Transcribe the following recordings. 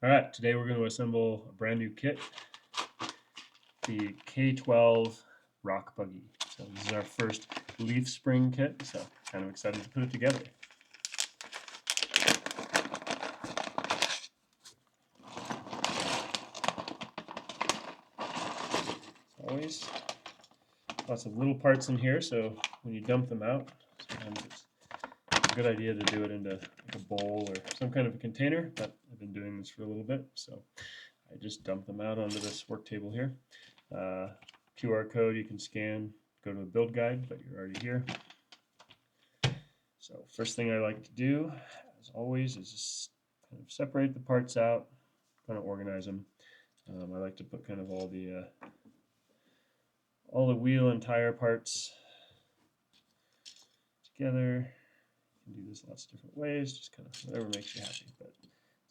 All right, today we're going to assemble a brand new kit, the K12 rock buggy. So this is our first leaf spring kit, so kind of excited to put it together. As always, lots of little parts in here, so when you dump them out, sometimes it's a good idea to do it into like a bowl or some kind of a container, but I've been doing this for a little bit, so I just dump them out onto this work table here. QR code you can scan, go to a build guide, but you're already here. So first thing I like to do, as always, is just kind of separate the parts out, kind of organize them. I like to put kind of all the wheel and tire parts together. You can do this lots of different ways, just kind of whatever makes you happy. But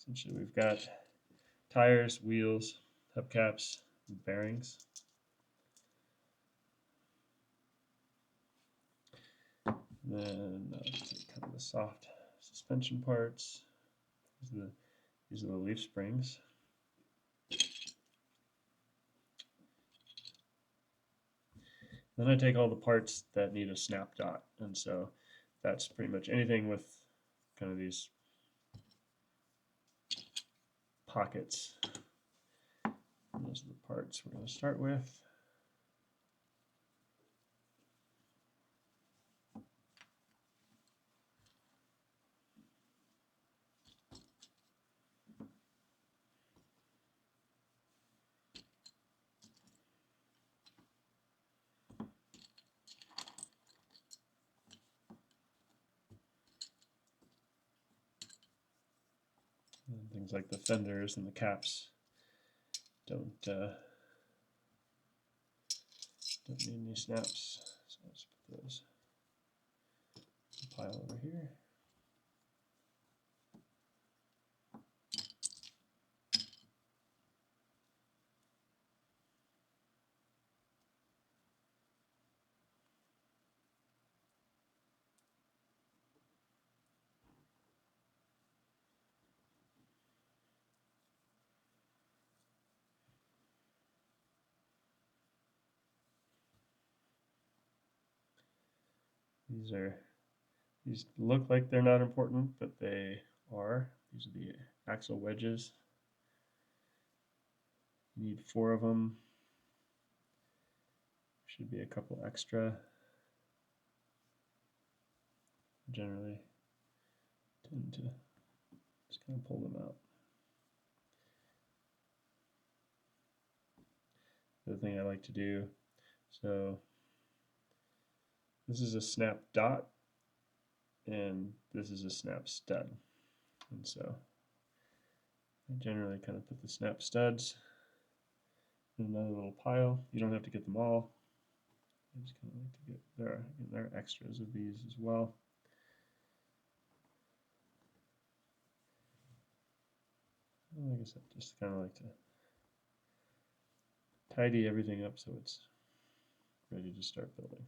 essentially we've got tires, wheels, hubcaps, and bearings. And then take kind of the soft suspension parts. These are the leaf springs. Then I take all the parts that need a snap dot, and so that's pretty much anything with kind of these pockets. And those are the parts we're going to start with. And things like the fenders and the caps don't need any snaps, so let's put those in a pile over here. These look like they're not important, but they are. These are the axle wedges. You need 4 of them. Should be a couple extra. Generally tend to just kind of pull them out. The other thing I like to do, so this is a snap dot and this is a snap stud. And so I generally kind of put the snap studs in another little pile. You don't have to get them all. I just kind of like to get there are extras of these as well. Like I said, just kind of like to tidy everything up so it's ready to start building.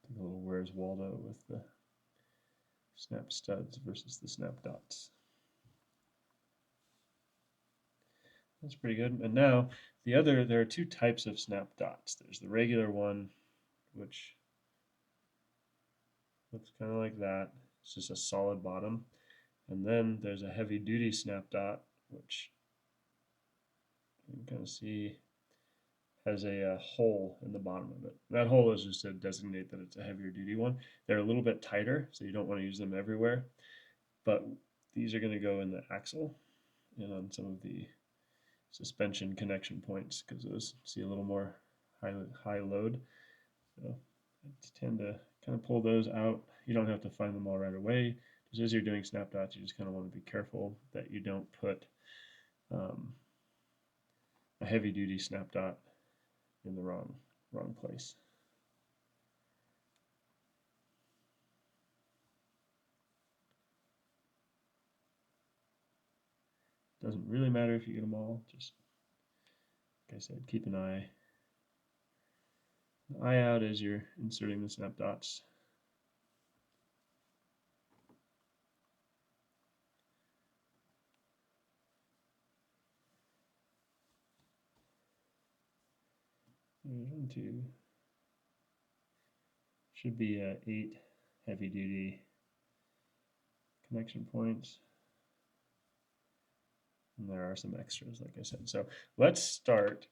Take a little Where's Waldo with the snap studs versus the snap dots. That's pretty good. And now there are 2 types of snap dots. There's the regular one, which looks kind of like that. It's just a solid bottom. And then there's a heavy duty snap dot, which you can kind of see has a hole in the bottom of it. That hole is just to designate that it's a heavier duty one. They're a little bit tighter, so you don't want to use them everywhere. But these are going to go in the axle and on some of the suspension connection points because those see a little more high load. So I tend to kind of pull those out. You don't have to find them all right away. Just as you're doing snap dots, you just kind of want to be careful that you don't put a heavy duty snap dot in the wrong place. Doesn't really matter if you get them all, just like I said, keep an eye eye out as you're inserting the snap dots. There's 1, 2. Should be 8 heavy duty connection points. And there are some extras, like I said. So let's start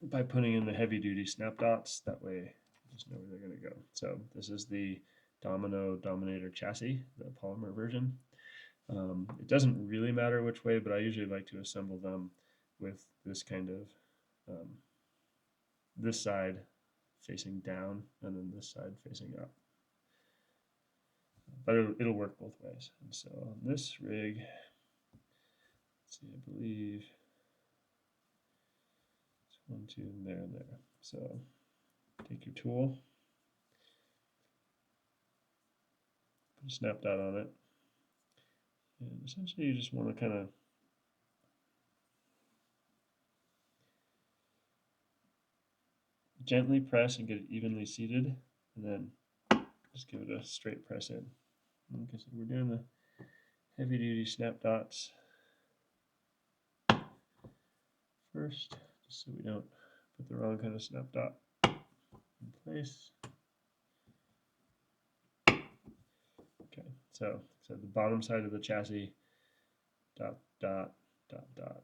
by putting in the heavy duty snap dots. That way you just know where they're going to go. So this is the Domino Dominator chassis, the polymer version. It doesn't really matter which way, but I usually like to assemble them with this kind of this side facing down and then this side facing up. But it'll work both ways. And so on this rig, let's see, I believe it's 1, 2, and there. So take your tool, put a snap dot on it, and essentially you just want to kind of gently press and get it evenly seated, and then just give it a straight press in. Okay, so we're doing the heavy duty snap dots first, just so we don't put the wrong kind of snap dot in place. Okay, so the bottom side of the chassis, dot, dot, dot, dot.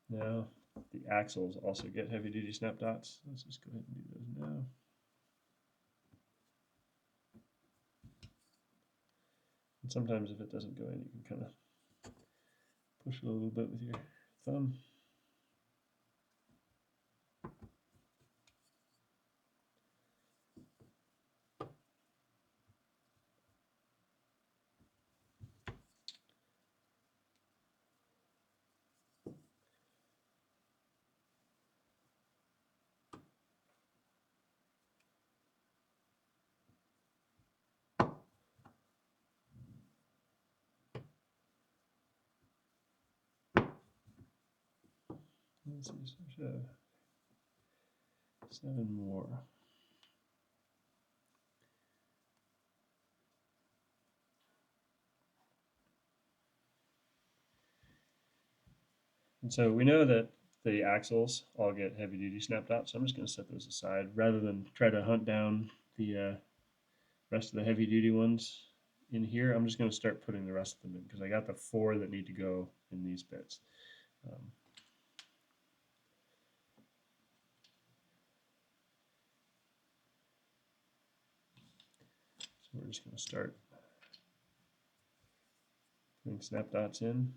Now the axles also get heavy duty snap dots. Let's just go ahead and do those now. And sometimes if it doesn't go in, you can kind of push it a little bit with your thumb. Let's see, so I should have 7 more. And so we know that the axles all get heavy duty snap dots, so I'm just going to set those aside rather than try to hunt down the rest of the heavy duty ones in here. I'm just going to start putting the rest of them in because I got the 4 that need to go in these bits. So we're just going to start putting snap dots in.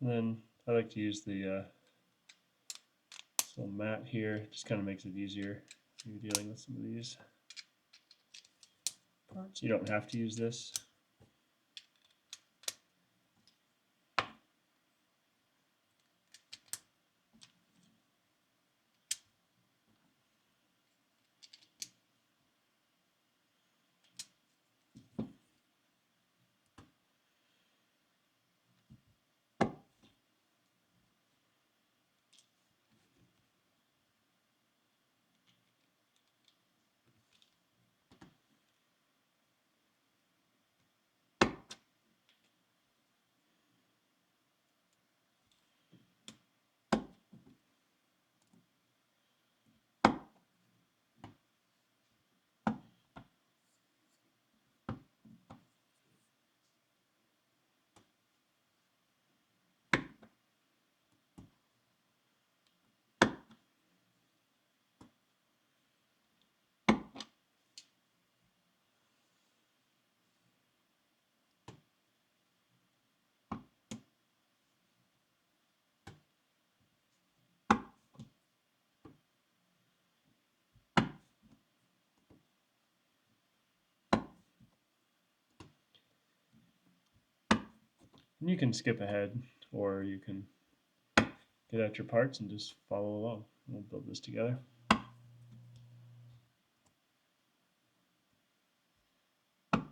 And then I like to use the this little mat here. It just kind of makes it easier when you're dealing with some of these parts. You don't have to use this. And you can skip ahead, or you can get out your parts and just follow along. We'll build this together. And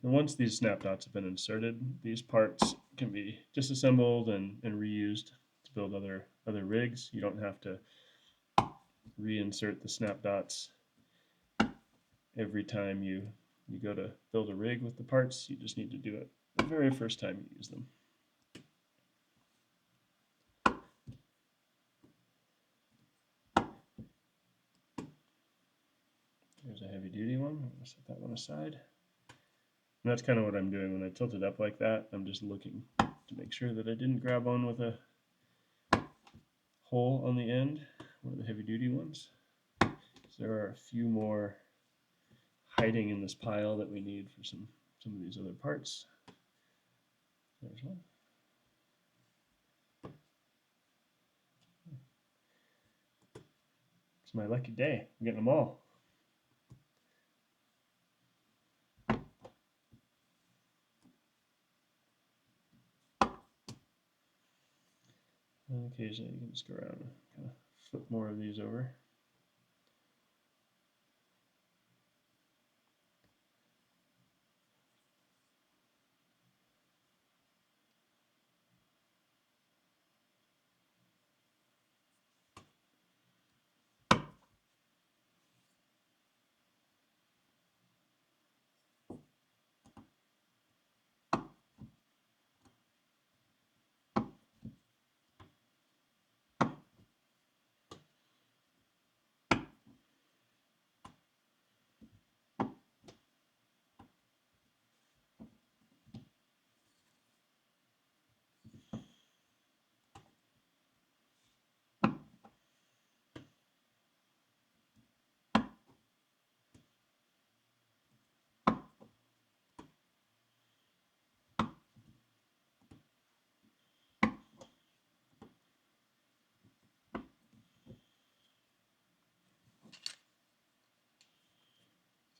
once these snap dots have been inserted, these parts can be disassembled and reused to build other rigs. You don't have to reinsert the snap dots every time you go to build a rig with the parts. You just need to do it the very first time you use them. There's a heavy duty one. I'm going to set that one aside. And that's kind of what I'm doing when I tilt it up like that. I'm just looking to make sure that I didn't grab on with a hole on the end, one of the heavy duty ones. So there are a few more hiding in this pile that we need for some of these other parts. There's one. It's my lucky day. I'm getting them all. And occasionally you can just go around and kind of flip more of these over.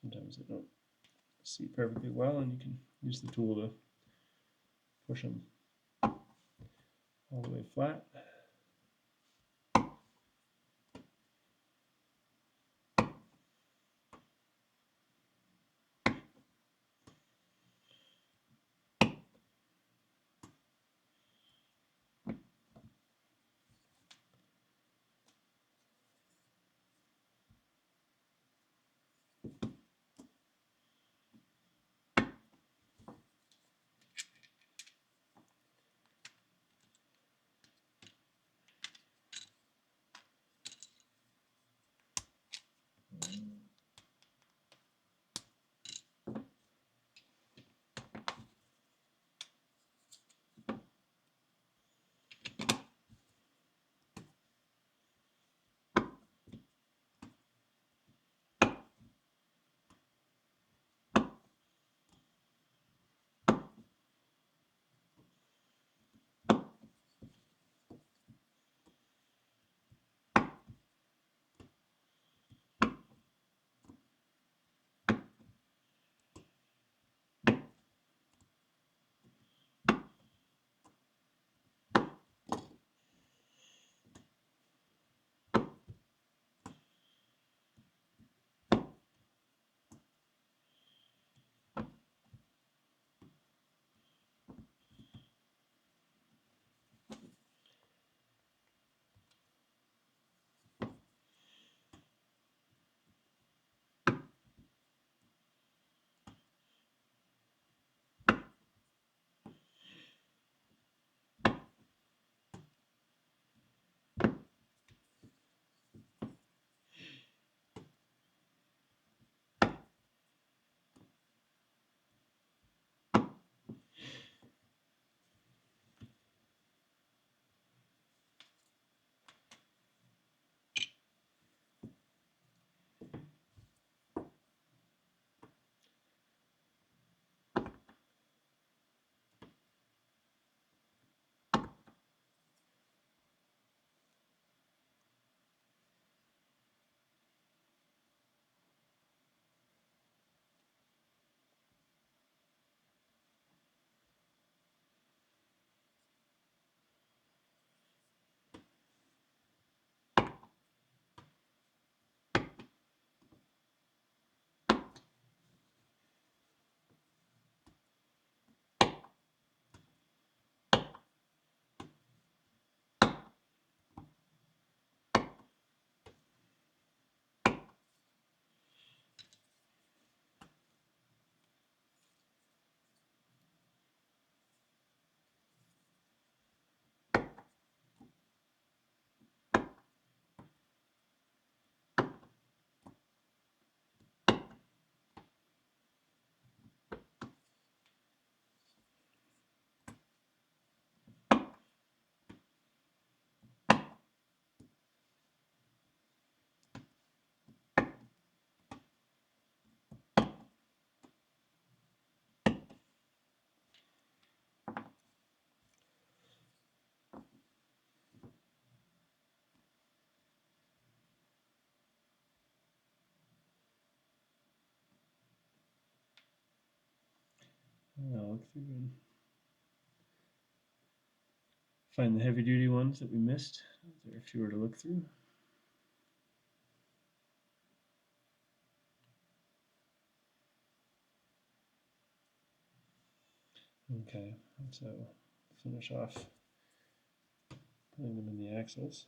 Sometimes they don't see perfectly well, and you can use the tool to push them all the way flat. I'll look through and find the heavy duty ones that we missed. There are fewer to look through. Okay, so finish off putting them in the axles.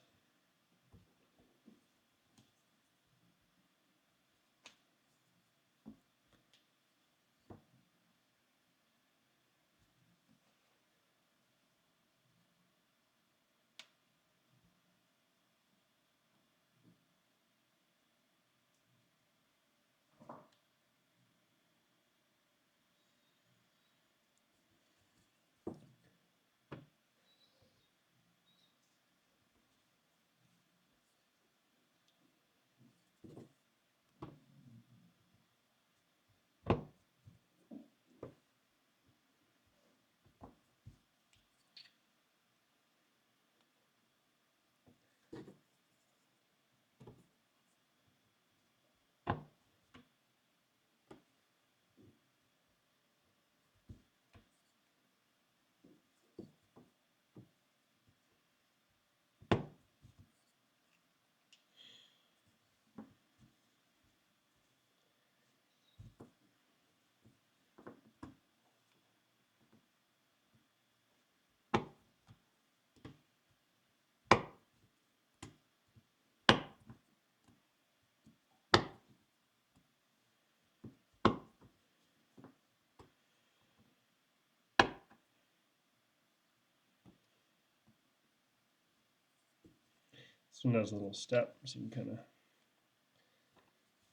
This one has a little step, so you can kind of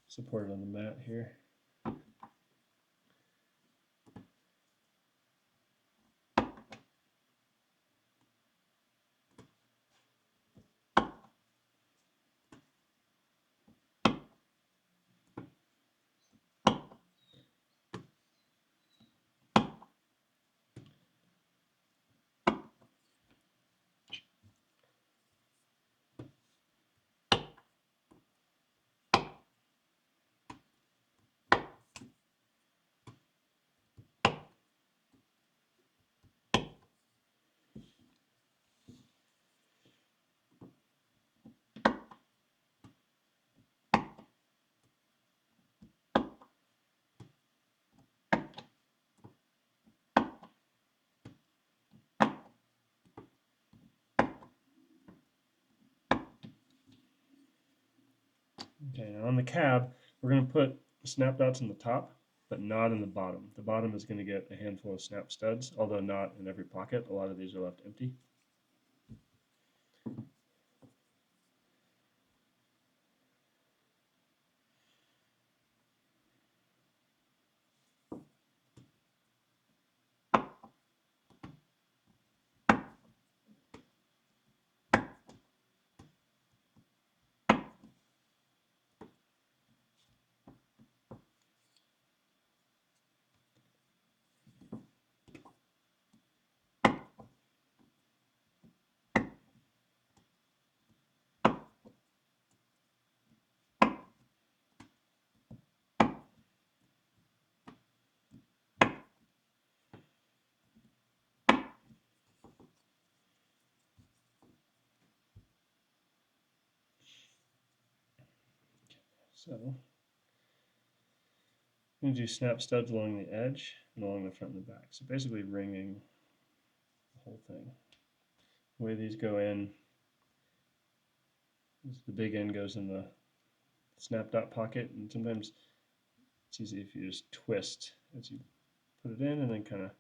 support it on the mat here. Okay, now on the cab, we're going to put snap dots in the top, but not in the bottom. The bottom is going to get a handful of snap studs, although not in every pocket. A lot of these are left empty. So I'm going to do snap studs along the edge and along the front and the back. So basically ringing the whole thing. The way these go in is the big end goes in the snap dot pocket, and sometimes it's easy if you just twist as you put it in and then kind of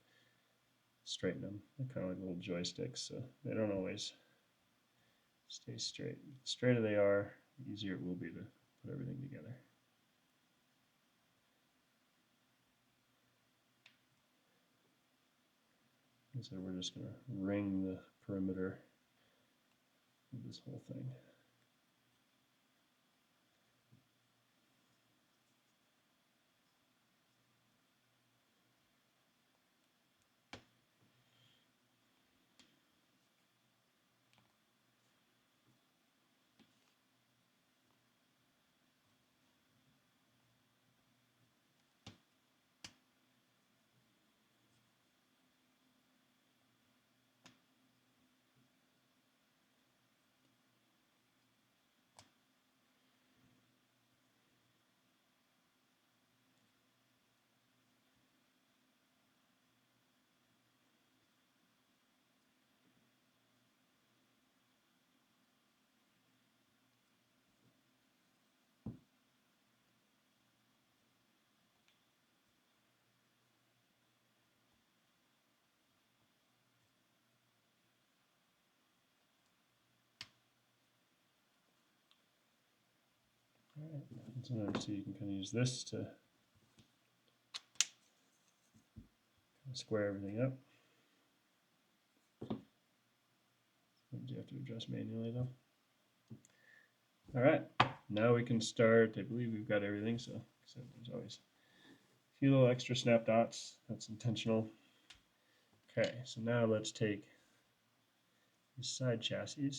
straighten them. They're kind of like little joysticks, so they don't always stay straight. The straighter they are, the easier it will be to put everything together. And so we're just going to ring the perimeter of this whole thing. So you can kind of use this to kind of square everything up. You have to adjust manually though. All right, now we can start. I believe we've got everything, so there's always a few little extra snap dots. That's intentional. Okay, so now let's take these side chassis and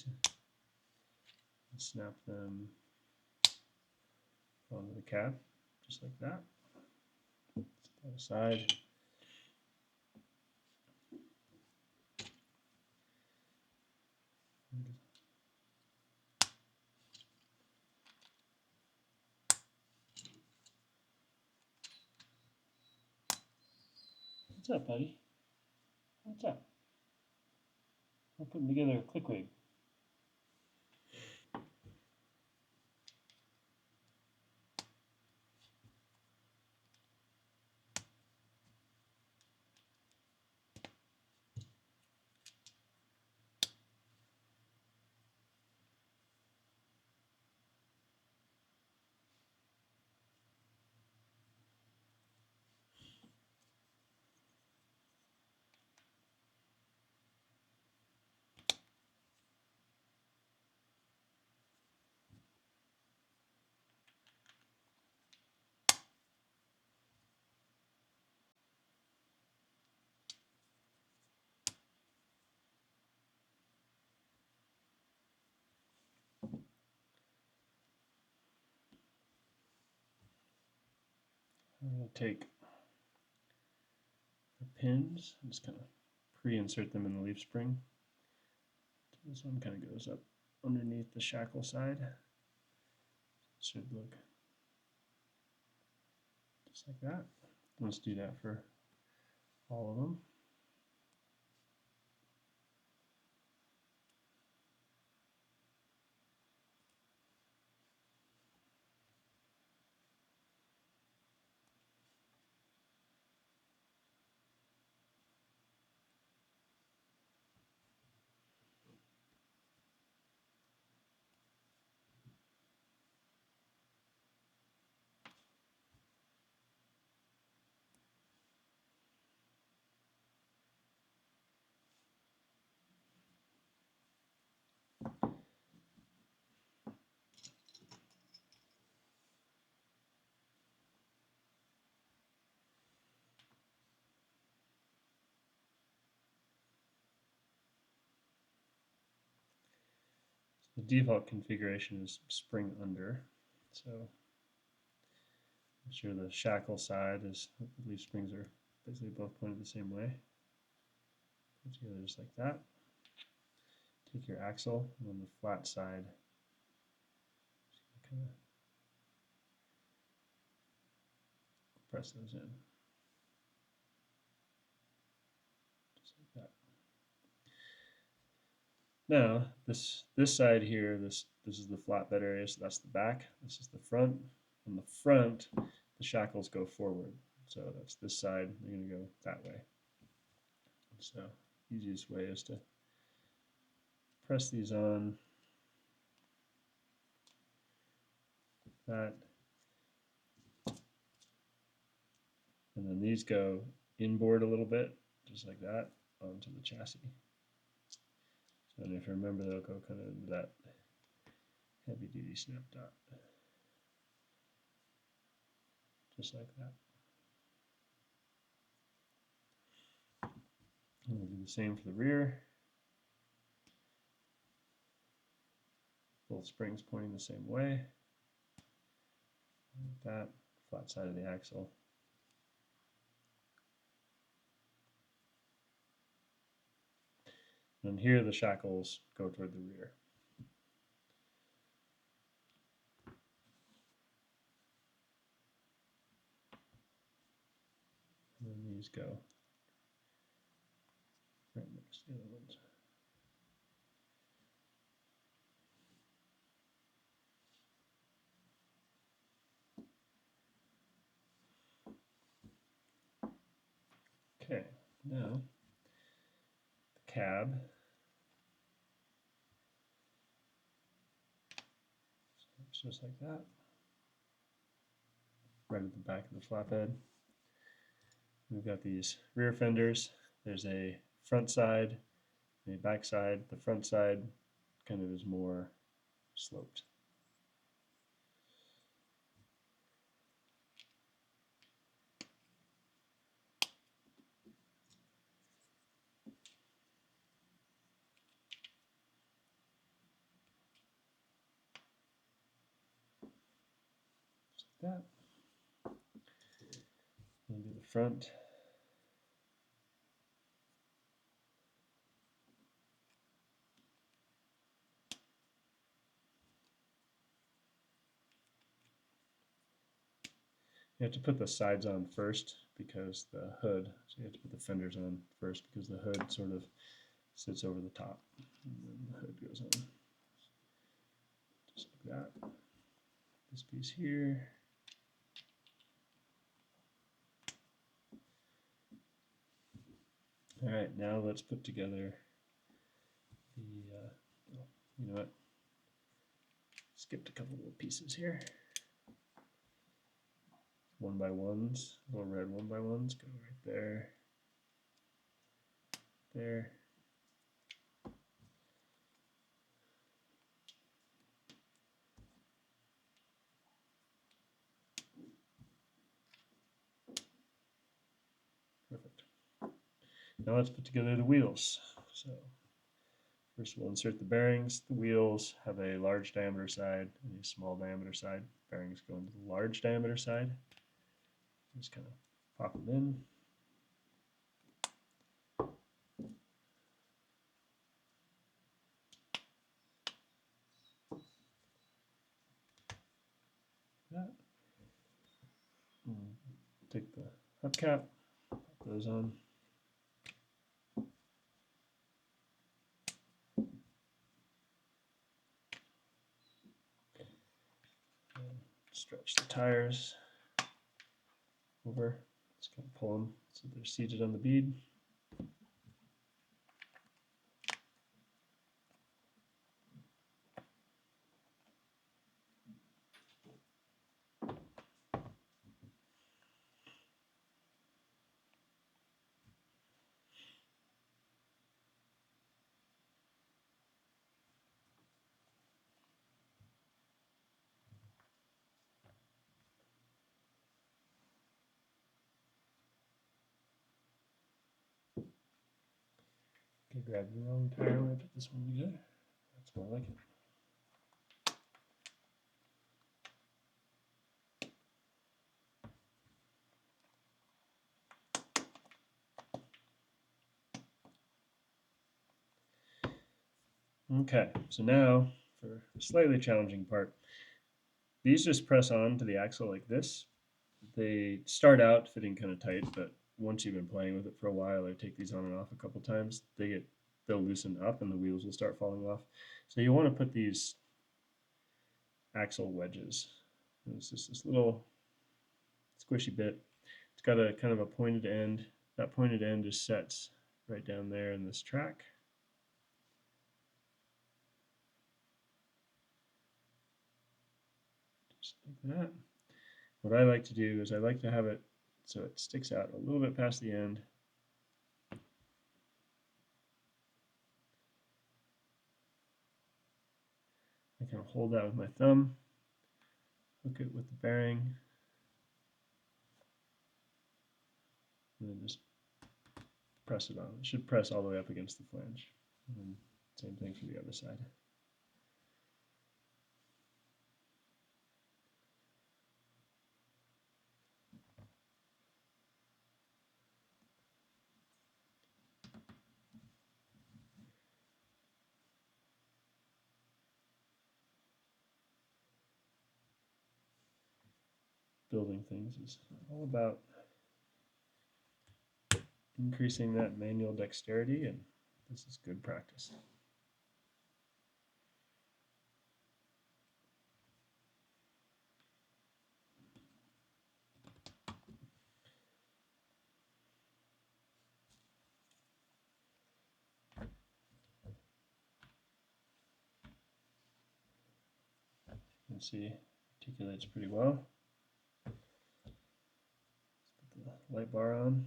snap them onto the cab, just like that. Set that aside. What's up, buddy? What's up? We're putting together a click rig. I'm going to take the pins and just kind of pre-insert them in the leaf spring. This one kind of goes up underneath the shackle side. It should look just like that. Let's do that for all of them. The default configuration is spring under, so make sure the shackle side is, the leaf springs are basically both pointed the same way. Put it together just like that. Take your axle and on the flat side, kind of press those in. Just like that. Now, this side here, this is the flatbed area, so that's the back. This is the front. On the front, the shackles go forward. So that's this side, they're going to go that way. So easiest way is to press these on that. And then these go inboard a little bit, just like that, onto the chassis. And if you remember, they'll go kind of into that heavy duty snap dot. Just like that. And we'll do the same for the rear. Both springs pointing the same way. Like that, flat side of the axle. And here the shackles go toward the rear. And then these go right next to the other ones. Okay, now the cab. So it's just like that. right at the back of the flatbed. We've got these rear fenders. There's a front side and a back side. The front side kind of is more sloped. Just like that. And do the front. You have to put the sides on first because the hood, so you have to put the fenders on first because the hood sort of sits over the top. And then the hood goes on. Just like that. This piece here. All right, now let's put together the, you know what, skipped a couple little pieces here. 1x1s, little red 1x1s, go right there, there. Perfect. Now let's put together the wheels. So first we'll insert the bearings. The wheels have a large diameter side and a small diameter side. Bearings go into the large diameter side. Just kind of pop them in. That. Take the hubcap, pop those on. And stretch the tires over. Just kind of pull them so they're seated on the bead. Okay, grab the wrong tire when I put this one together. That's more like it. Okay, so now for a slightly challenging part. These just press on to the axle like this. They start out fitting kind of tight, but once you've been playing with it for a while or take these on and off a couple times, they'll loosen up and the wheels will start falling off. So you want to put these axle wedges. And it's just this little squishy bit. It's got a kind of a pointed end. That pointed end just sets right down there in this track. Just like that. What I like to do is I like to have it so it sticks out a little bit past the end. I can hold that with my thumb, hook it with the bearing, and then just press it on. It should press all the way up against the flange. And same thing for the other side. Building things is all about increasing that manual dexterity, and this is good practice. You can see it articulates pretty well. light bar on.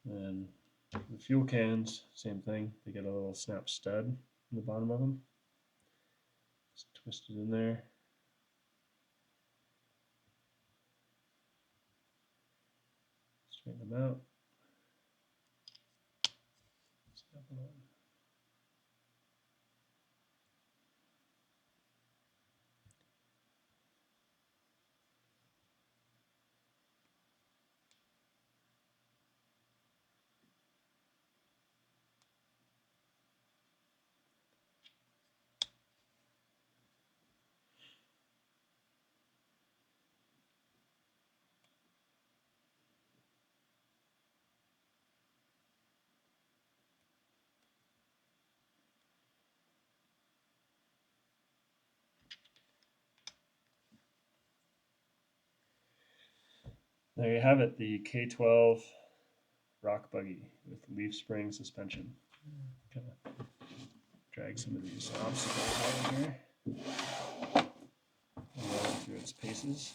And the fuel cans, same thing. They get a little snap stud in the bottom of them. Just twist it in there. Straighten them out. Snap them on. There you have it, the K12 rock buggy with leaf spring suspension. Kind of drag some of these obstacles out of here. Roll through its paces.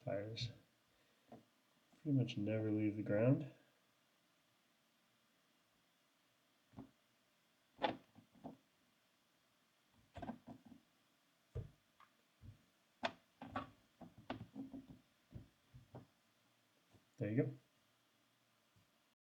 Tires pretty much never leave the ground. There you go.